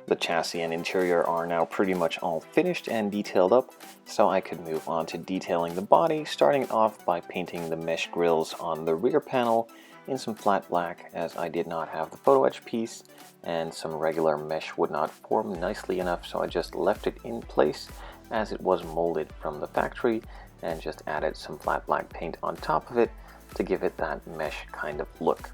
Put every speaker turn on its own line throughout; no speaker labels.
The chassis and interior are now pretty much all finished and detailed up, so I could move on to detailing the body, starting off by painting the mesh grills on the rear panel in some flat black, as I did not have the photo etch piece and some regular mesh would not form nicely enough, so I just left it in place as it was molded from the factory and just added some flat black paint on top of it to give it that mesh kind of look.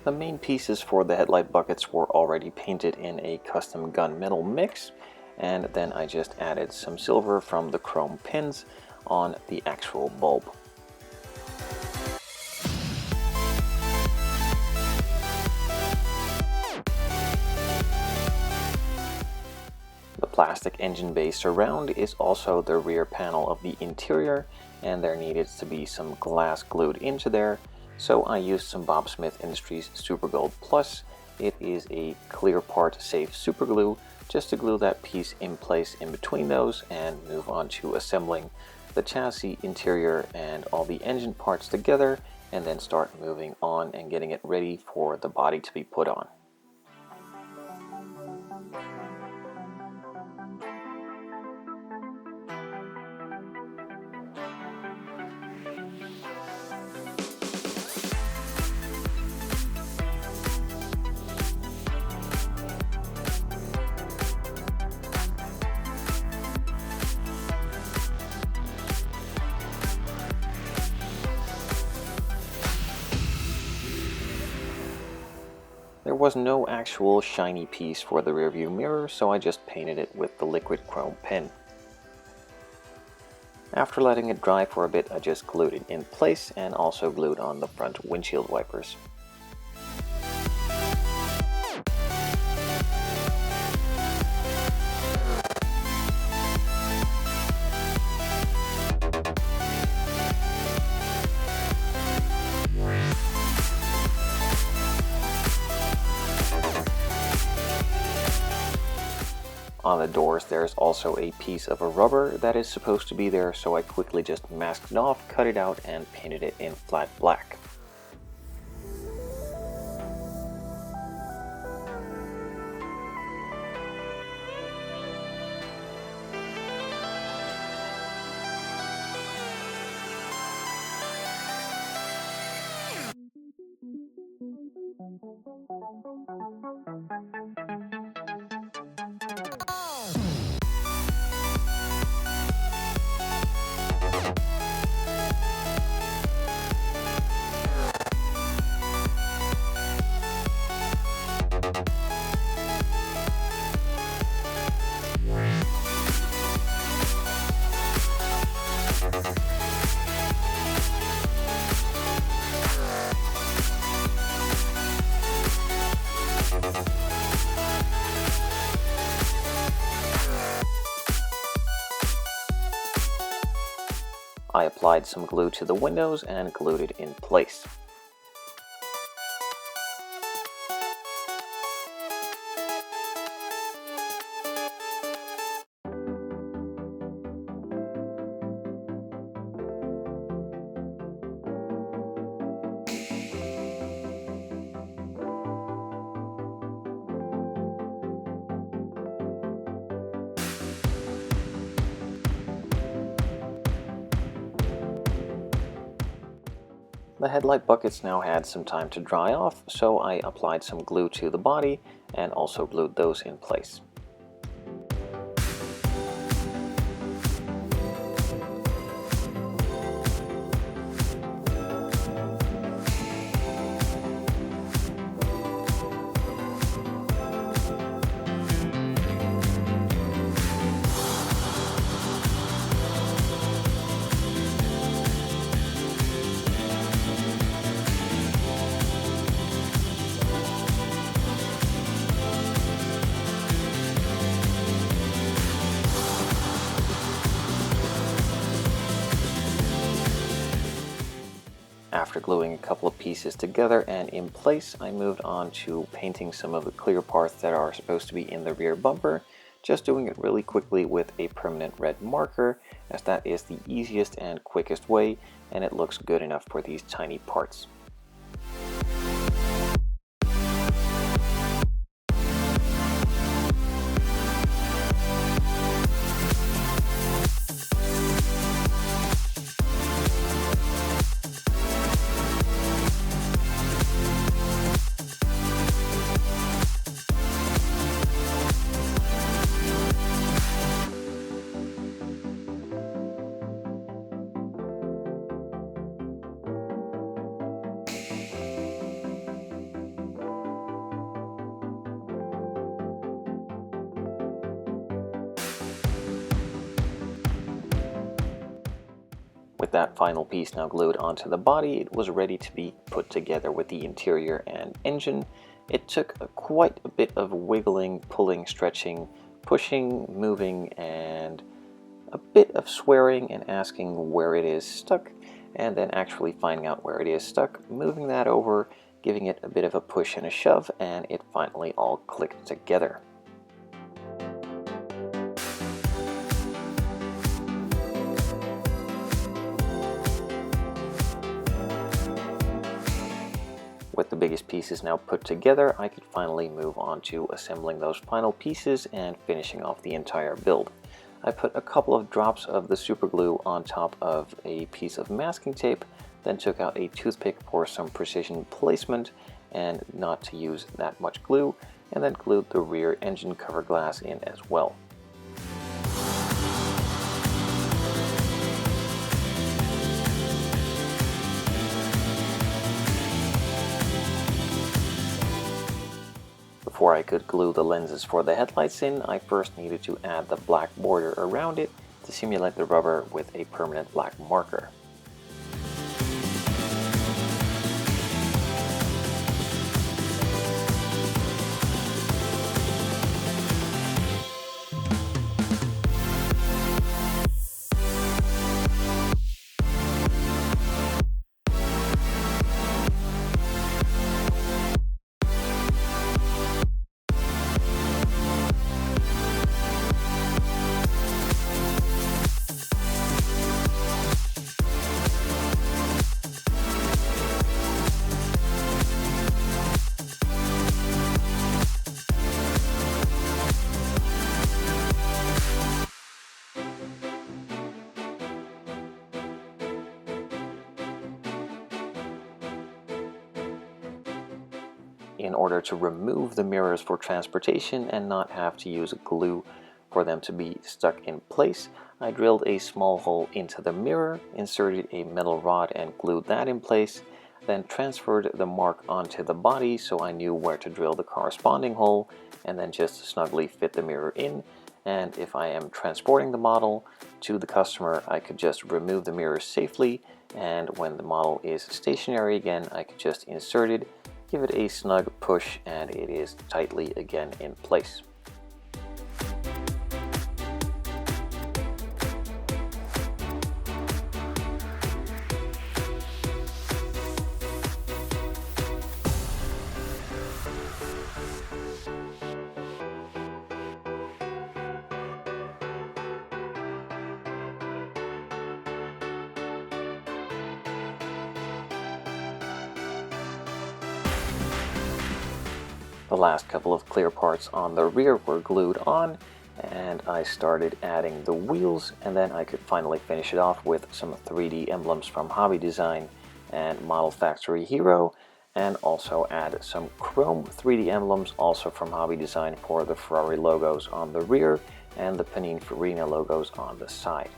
The main pieces for the headlight buckets were already painted in a custom gunmetal mix, and then I just added some silver from the chrome pins on the actual bulb. The plastic engine bay surround is also the rear panel of the interior, and there needed to be some glass glued into there. So I used some Bob Smith Industries Super Gold Plus. It is a clear part safe super glue, just to glue that piece in place in between those and move on to assembling the chassis, interior, and all the engine parts together, and then start moving on and getting it ready for the body to be put on. There was no actual shiny piece for the rearview mirror, so I just painted it with the liquid chrome pen. After letting it dry for a bit, I just glued it in place and also glued on the front windshield wipers. On the doors, there's also a piece of a rubber that is supposed to be there, so I quickly just masked it off, cut it out, and painted it in flat black. I applied some glue to the windows and glued it in place. The headlight buckets now had some time to dry off, so I applied some glue to the body and also glued those in place. After gluing a couple of pieces together and in place, I moved on to painting some of the clear parts that are supposed to be in the rear bumper, just doing it really quickly with a permanent red marker, as that is the easiest and quickest way, and it looks good enough for these tiny parts. With that final piece now glued onto the body, it was ready to be put together with the interior and engine. It took quite a bit of wiggling, pulling, stretching, pushing, moving, and a bit of swearing and asking where it is stuck, and then actually finding out where it is stuck, moving that over, giving it a bit of a push and a shove, and it finally all clicked together. With the biggest pieces now put together, I could finally move on to assembling those final pieces and finishing off the entire build. I put a couple of drops of the super glue on top of a piece of masking tape, then took out a toothpick for some precision placement and not to use that much glue, and then glued the rear engine cover glass in as well. Before I could glue the lenses for the headlights in, I first needed to add the black border around it to simulate the rubber with a permanent black marker. In order to remove the mirrors for transportation and not have to use glue for them to be stuck in place, I drilled a small hole into the mirror, inserted a metal rod and glued that in place, then transferred the mark onto the body so I knew where to drill the corresponding hole, and then just snugly fit the mirror in. And if I am transporting the model to the customer, I could just remove the mirror safely, and when the model is stationary again, I could just insert it, give it a snug push, and it is tightly again in place. The last couple of clear parts on the rear were glued on, and I started adding the wheels, and then I could finally finish it off with some 3D emblems from Hobby Design and Model Factory Hero, and also add some chrome 3D emblems also from Hobby Design for the Ferrari logos on the rear and the Pininfarina logos on the side.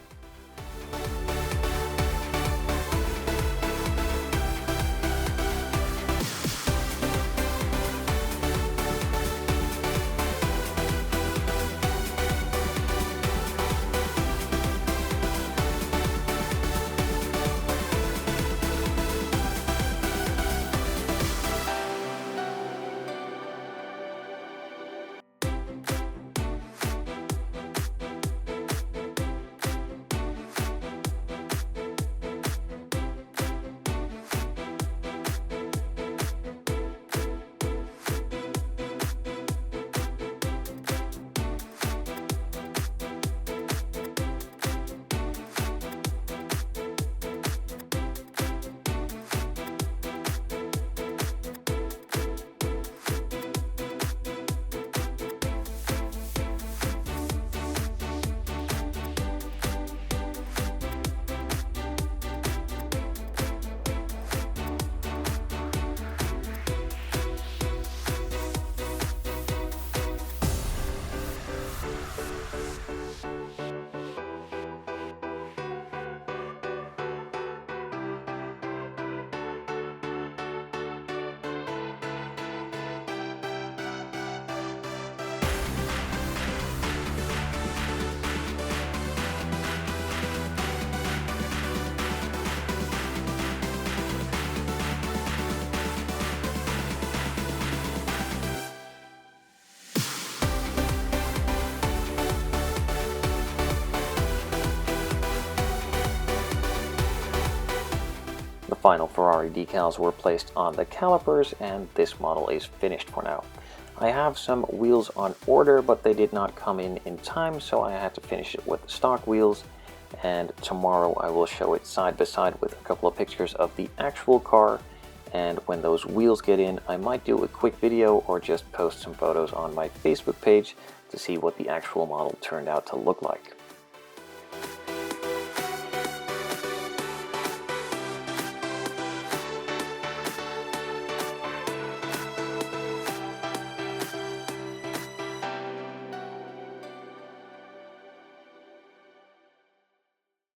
final Ferrari decals were placed on the calipers, and this model is finished for now. I have some wheels on order, but they did not come in time, so I had to finish it with the stock wheels, and tomorrow I will show it side by side with a couple of pictures of the actual car, and when those wheels get in, I might do a quick video or just post some photos on my Facebook page to see what the actual model turned out to look like.